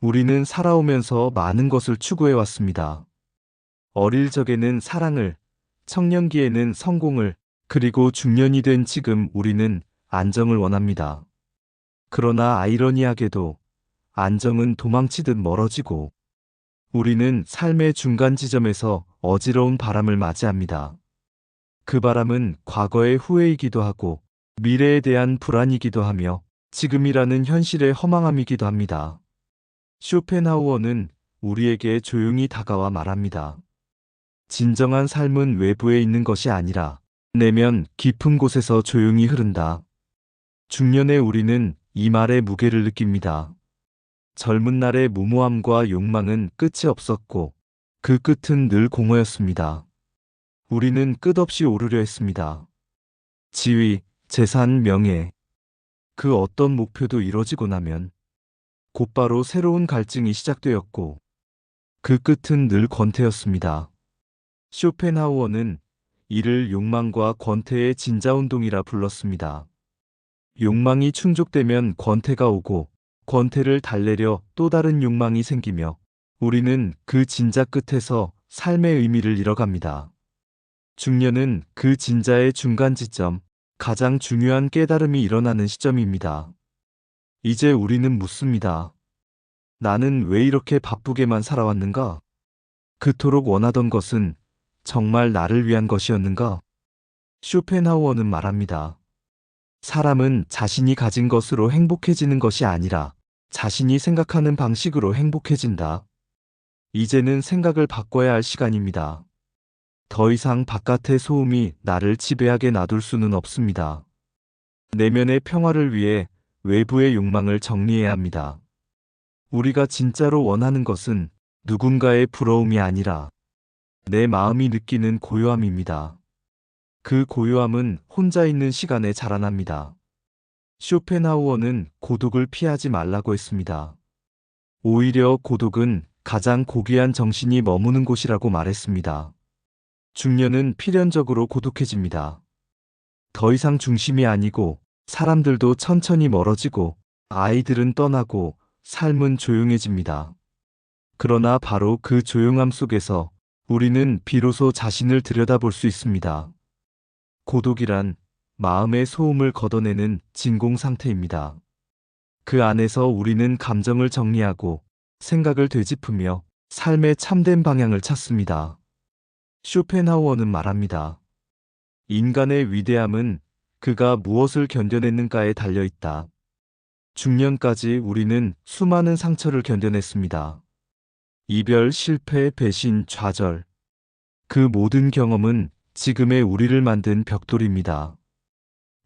우리는 살아오면서 많은 것을 추구해 왔습니다. 어릴 적에는 사랑을, 청년기에는 성공을, 그리고 중년이 된 지금 우리는 안정을 원합니다. 그러나 아이러니하게도 안정은 도망치듯 멀어지고 우리는 삶의 중간 지점에서 어지러운 바람을 맞이합니다. 그 바람은 과거의 후회이기도 하고 미래에 대한 불안이기도 하며 지금이라는 현실의 허망함이기도 합니다. 쇼펜하우어는 우리에게 조용히 다가와 말합니다. 진정한 삶은 외부에 있는 것이 아니라 내면 깊은 곳에서 조용히 흐른다. 중년의 우리는 이 말의 무게를 느낍니다. 젊은 날의 무모함과 욕망은 끝이 없었고 그 끝은 늘 공허였습니다. 우리는 끝없이 오르려 했습니다. 지위, 재산, 명예. 그 어떤 목표도 이뤄지고 나면 곧바로 새로운 갈증이 시작되었고 그 끝은 늘 권태였습니다. 쇼펜하우어는 이를 욕망과 권태의 진자운동이라 불렀습니다. 욕망이 충족되면 권태가 오고 권태를 달래려 또 다른 욕망이 생기며 우리는 그 진자 끝에서 삶의 의미를 잃어갑니다. 중년은 그 진자의 중간 지점, 가장 중요한 깨달음이 일어나는 시점입니다. 이제 우리는 묻습니다. 나는 왜 이렇게 바쁘게만 살아왔는가? 그토록 원하던 것은 정말 나를 위한 것이었는가? 쇼펜하우어는 말합니다. 사람은 자신이 가진 것으로 행복해지는 것이 아니라 자신이 생각하는 방식으로 행복해진다. 이제는 생각을 바꿔야 할 시간입니다. 더 이상 바깥의 소음이 나를 지배하게 놔둘 수는 없습니다. 내면의 평화를 위해 외부의 욕망을 정리해야 합니다. 우리가 진짜로 원하는 것은 누군가의 부러움이 아니라 내 마음이 느끼는 고요함입니다. 그 고요함은 혼자 있는 시간에 자라납니다. 쇼펜하우어는 고독을 피하지 말라고 했습니다. 오히려 고독은 가장 고귀한 정신이 머무는 곳이라고 말했습니다. 중년은 필연적으로 고독해집니다. 더 이상 중심이 아니고 사람들도 천천히 멀어지고 아이들은 떠나고 삶은 조용해집니다. 그러나 바로 그 조용함 속에서 우리는 비로소 자신을 들여다볼 수 있습니다. 고독이란 마음의 소음을 걷어내는 진공 상태입니다. 그 안에서 우리는 감정을 정리하고 생각을 되짚으며 삶의 참된 방향을 찾습니다. 쇼펜하우어는 말합니다. 인간의 위대함은 그가 무엇을 견뎌냈는가에 달려 있다. 중년까지 우리는 수많은 상처를 견뎌냈습니다. 이별, 실패, 배신, 좌절. 그 모든 경험은 지금의 우리를 만든 벽돌입니다.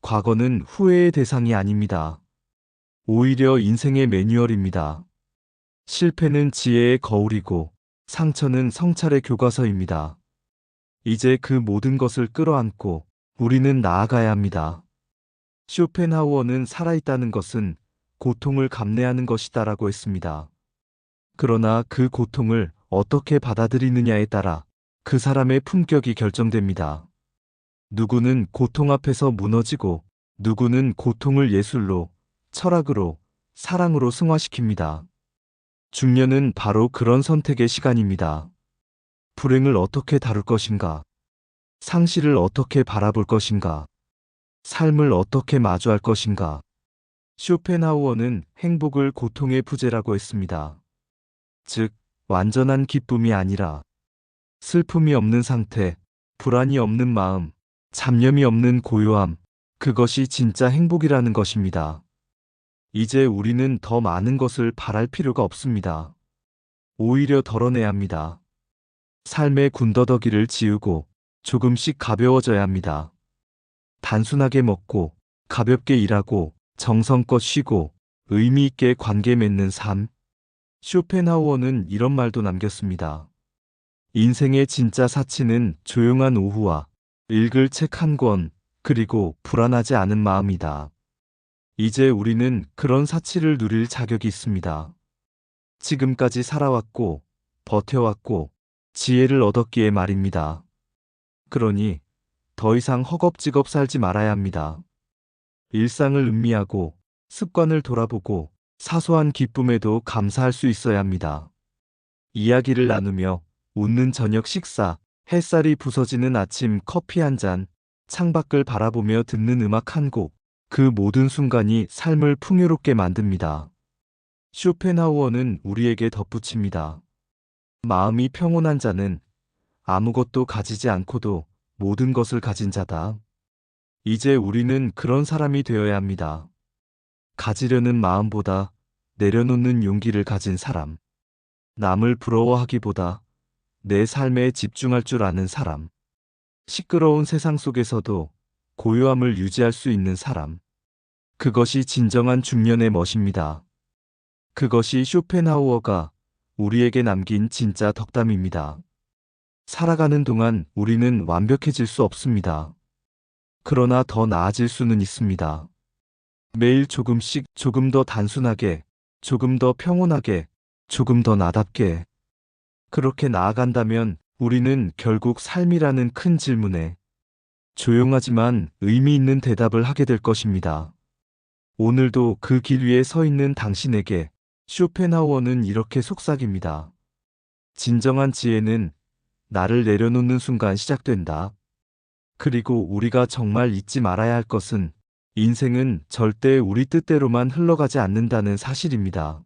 과거는 후회의 대상이 아닙니다. 오히려 인생의 매뉴얼입니다. 실패는 지혜의 거울이고 상처는 성찰의 교과서입니다. 이제 그 모든 것을 끌어안고 우리는 나아가야 합니다. 쇼펜하우어는 살아있다는 것은 고통을 감내하는 것이다라고 했습니다. 그러나 그 고통을 어떻게 받아들이느냐에 따라 그 사람의 품격이 결정됩니다. 누구는 고통 앞에서 무너지고 누구는 고통을 예술로, 철학으로, 사랑으로 승화시킵니다. 중년은 바로 그런 선택의 시간입니다. 불행을 어떻게 다룰 것인가? 상실을 어떻게 바라볼 것인가? 삶을 어떻게 마주할 것인가? 쇼펜하우어는 행복을 고통의 부재라고 했습니다. 즉, 완전한 기쁨이 아니라 슬픔이 없는 상태, 불안이 없는 마음, 잡념이 없는 고요함, 그것이 진짜 행복이라는 것입니다. 이제 우리는 더 많은 것을 바랄 필요가 없습니다. 오히려 덜어내야 합니다. 삶의 군더더기를 지우고 조금씩 가벼워져야 합니다. 단순하게 먹고, 가볍게 일하고, 정성껏 쉬고, 의미 있게 관계 맺는 삶. 쇼펜하우어는 이런 말도 남겼습니다. 인생의 진짜 사치는 조용한 오후와 읽을 책 한 권, 그리고 불안하지 않은 마음이다. 이제 우리는 그런 사치를 누릴 자격이 있습니다. 지금까지 살아왔고, 버텨왔고, 지혜를 얻었기에 말입니다. 그러니 더 이상 허겁지겁 살지 말아야 합니다. 일상을 음미하고, 습관을 돌아보고, 사소한 기쁨에도 감사할 수 있어야 합니다. 이야기를 나누며 웃는 저녁 식사, 햇살이 부서지는 아침 커피 한 잔, 창밖을 바라보며 듣는 음악 한 곡, 그 모든 순간이 삶을 풍요롭게 만듭니다. 쇼펜하우어는 우리에게 덧붙입니다. 마음이 평온한 자는 아무것도 가지지 않고도 모든 것을 가진 자다. 이제 우리는 그런 사람이 되어야 합니다. 가지려는 마음보다 내려놓는 용기를 가진 사람. 남을 부러워하기보다 내 삶에 집중할 줄 아는 사람. 시끄러운 세상 속에서도 고요함을 유지할 수 있는 사람. 그것이 진정한 중년의 멋입니다. 그것이 쇼펜하우어가 우리에게 남긴 진짜 덕담입니다. 살아가는 동안 우리는 완벽해질 수 없습니다. 그러나 더 나아질 수는 있습니다. 매일 조금씩 조금 더 단순하게, 조금 더 평온하게, 조금 더 나답게. 그렇게 나아간다면 우리는 결국 삶이라는 큰 질문에 조용하지만 의미 있는 대답을 하게 될 것입니다. 오늘도 그 길 위에 서 있는 당신에게 쇼펜하우어는 이렇게 속삭입니다. 진정한 지혜는 나를 내려놓는 순간 시작된다. 그리고 우리가 정말 잊지 말아야 할 것은 인생은 절대 우리 뜻대로만 흘러가지 않는다는 사실입니다.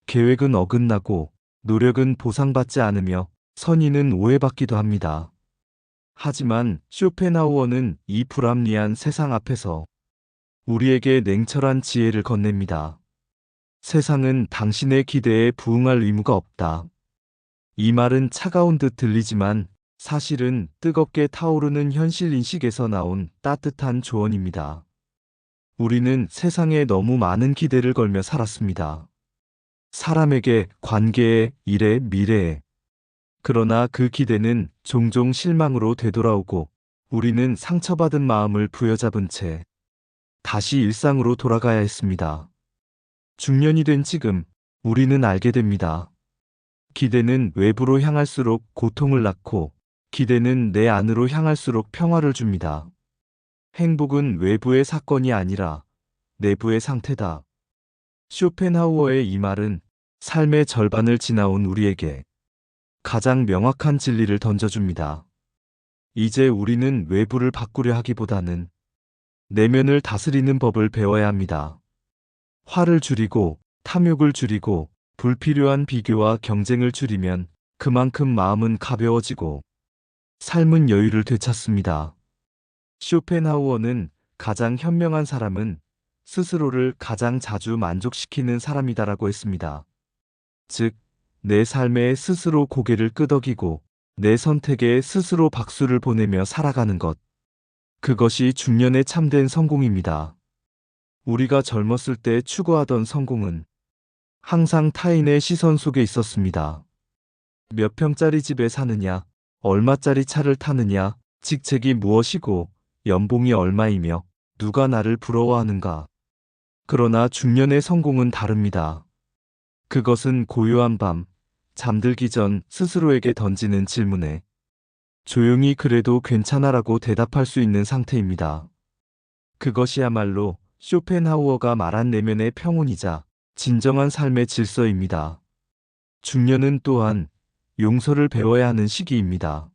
계획은 어긋나고 노력은 보상받지 않으며 선의는 오해받기도 합니다. 하지만 쇼펜하우어는 이 불합리한 세상 앞에서 우리에게 냉철한 지혜를 건넵니다. 세상은 당신의 기대에 부응할 의무가 없다. 이 말은 차가운 듯 들리지만 사실은 뜨겁게 타오르는 현실 인식에서 나온 따뜻한 조언입니다. 우리는 세상에 너무 많은 기대를 걸며 살았습니다. 사람에게, 관계에, 일에, 미래에. 그러나 그 기대는 종종 실망으로 되돌아오고 우리는 상처받은 마음을 부여잡은 채 다시 일상으로 돌아가야 했습니다. 중년이 된 지금 우리는 알게 됩니다. 기대는 외부로 향할수록 고통을 낳고 기대는 내 안으로 향할수록 평화를 줍니다. 행복은 외부의 사건이 아니라 내부의 상태다. 쇼펜하우어의 이 말은 삶의 절반을 지나온 우리에게 가장 명확한 진리를 던져줍니다. 이제 우리는 외부를 바꾸려 하기보다는 내면을 다스리는 법을 배워야 합니다. 화를 줄이고 탐욕을 줄이고 불필요한 비교와 경쟁을 줄이면 그만큼 마음은 가벼워지고 삶은 여유를 되찾습니다. 쇼펜하우어는 가장 현명한 사람은 스스로를 가장 자주 만족시키는 사람이다라고 했습니다. 즉, 내 삶에 스스로 고개를 끄덕이고 내 선택에 스스로 박수를 보내며 살아가는 것. 그것이 중년의 참된 성공입니다. 우리가 젊었을 때 추구하던 성공은 항상 타인의 시선 속에 있었습니다. 몇 평짜리 집에 사느냐, 얼마짜리 차를 타느냐, 직책이 무엇이고 연봉이 얼마이며 누가 나를 부러워하는가. 그러나 중년의 성공은 다릅니다. 그것은 고요한 밤, 잠들기 전 스스로에게 던지는 질문에 조용히 그래도 괜찮아라고 대답할 수 있는 상태입니다. 그것이야말로 쇼펜하우어가 말한 내면의 평온이자 진정한 삶의 질서입니다. 중년은 또한 용서를 배워야 하는 시기입니다.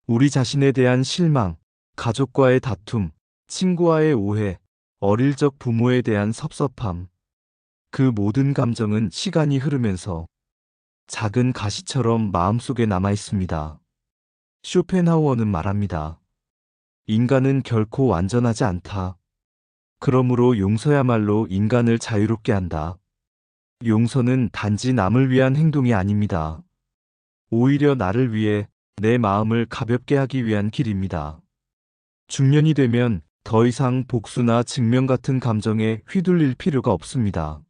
우리 자신에 대한 실망, 가족과의 다툼, 친구와의 오해, 어릴 적 부모에 대한 섭섭함. 그 모든 감정은 시간이 흐르면서 작은 가시처럼 마음속에 남아 있습니다. 쇼펜하우어는 말합니다. 인간은 결코 완전하지 않다. 그러므로 용서야말로 인간을 자유롭게 한다. 용서는 단지 남을 위한 행동이 아닙니다. 오히려 나를 위해 내 마음을 가볍게 하기 위한 길입니다. 중년이 되면 더 이상 복수나 증명 같은 감정에 휘둘릴 필요가 없습니다.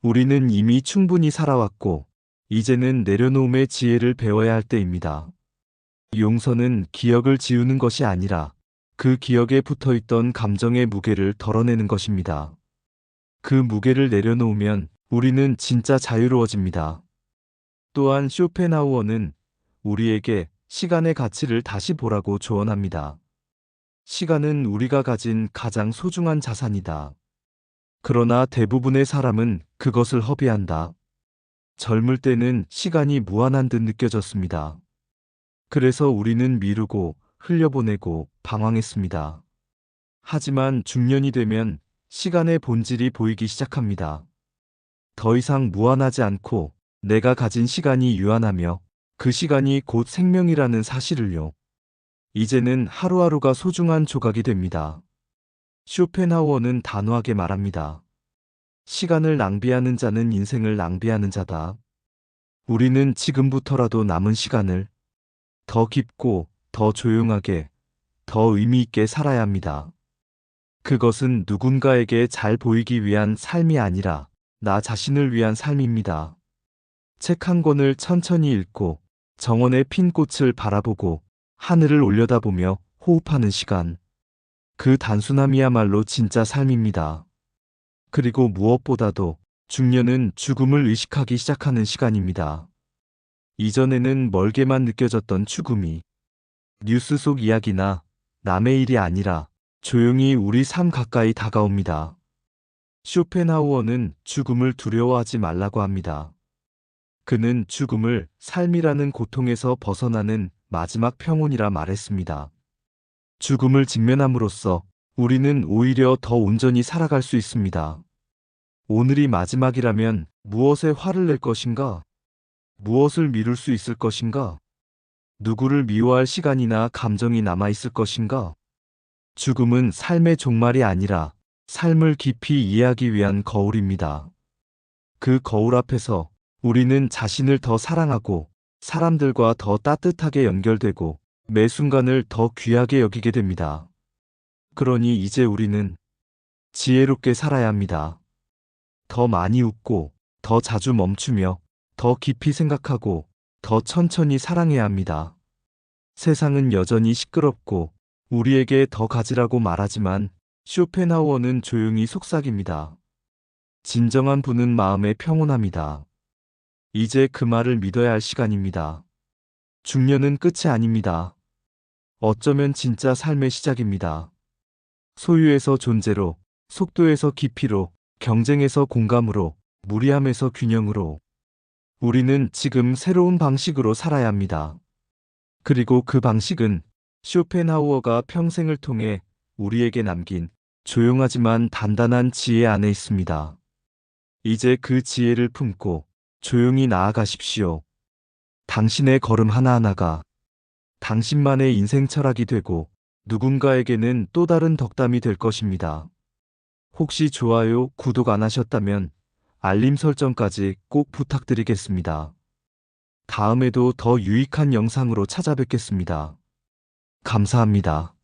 우리는 이미 충분히 살아왔고, 이제는 내려놓음의 지혜를 배워야 할 때입니다. 용서는 기억을 지우는 것이 아니라 그 기억에 붙어있던 감정의 무게를 덜어내는 것입니다. 그 무게를 내려놓으면 우리는 진짜 자유로워집니다. 또한 쇼펜하우어는 우리에게 시간의 가치를 다시 보라고 조언합니다. 시간은 우리가 가진 가장 소중한 자산이다. 그러나 대부분의 사람은 그것을 허비한다. 젊을 때는 시간이 무한한 듯 느껴졌습니다. 그래서 우리는 미루고 흘려보내고 방황했습니다. 하지만 중년이 되면 시간의 본질이 보이기 시작합니다. 더 이상 무한하지 않고 내가 가진 시간이 유한하며 그 시간이 곧 생명이라는 사실을요. 이제는 하루하루가 소중한 조각이 됩니다. 쇼펜하우어는 단호하게 말합니다. 시간을 낭비하는 자는 인생을 낭비하는 자다. 우리는 지금부터라도 남은 시간을 더 깊고 더 조용하게 더 의미 있게 살아야 합니다. 그것은 누군가에게 잘 보이기 위한 삶이 아니라 나 자신을 위한 삶입니다. 책 한 권을 천천히 읽고 정원의 핀 꽃을 바라보고 하늘을 올려다보며 호흡하는 시간. 그 단순함이야말로 진짜 삶입니다. 그리고 무엇보다도 중년은 죽음을 의식하기 시작하는 시간입니다. 이전에는 멀게만 느껴졌던 죽음이 뉴스 속 이야기나 남의 일이 아니라 조용히 우리 삶 가까이 다가옵니다. 쇼펜하우어는 죽음을 두려워하지 말라고 합니다. 그는 죽음을 삶이라는 고통에서 벗어나는 마지막 평온이라 말했습니다. 죽음을 직면함으로써 우리는 오히려 더 온전히 살아갈 수 있습니다. 오늘이 마지막이라면 무엇에 화를 낼 것인가? 무엇을 미룰 수 있을 것인가? 누구를 미워할 시간이나 감정이 남아있을 것인가? 죽음은 삶의 종말이 아니라 삶을 깊이 이해하기 위한 거울입니다. 그 거울 앞에서 우리는 자신을 더 사랑하고 사람들과 더 따뜻하게 연결되고 매 순간을 더 귀하게 여기게 됩니다. 그러니 이제 우리는 지혜롭게 살아야 합니다. 더 많이 웃고, 더 자주 멈추며, 더 깊이 생각하고, 더 천천히 사랑해야 합니다. 세상은 여전히 시끄럽고, 우리에게 더 가지라고 말하지만, 쇼펜하우어는 조용히 속삭입니다. 진정한 부는 마음의 평온함이다. 이제 그 말을 믿어야 할 시간입니다. 중년은 끝이 아닙니다. 어쩌면 진짜 삶의 시작입니다. 소유에서 존재로, 속도에서 깊이로, 경쟁에서 공감으로, 무리함에서 균형으로. 우리는 지금 새로운 방식으로 살아야 합니다. 그리고 그 방식은 쇼펜하우어가 평생을 통해 우리에게 남긴 조용하지만 단단한 지혜 안에 있습니다. 이제 그 지혜를 품고 조용히 나아가십시오. 당신의 걸음 하나하나가 당신만의 인생 철학이 되고 누군가에게는 또 다른 덕담이 될 것입니다. 혹시 좋아요, 구독 안 하셨다면 알림 설정까지 꼭 부탁드리겠습니다. 다음에도 더 유익한 영상으로 찾아뵙겠습니다. 감사합니다.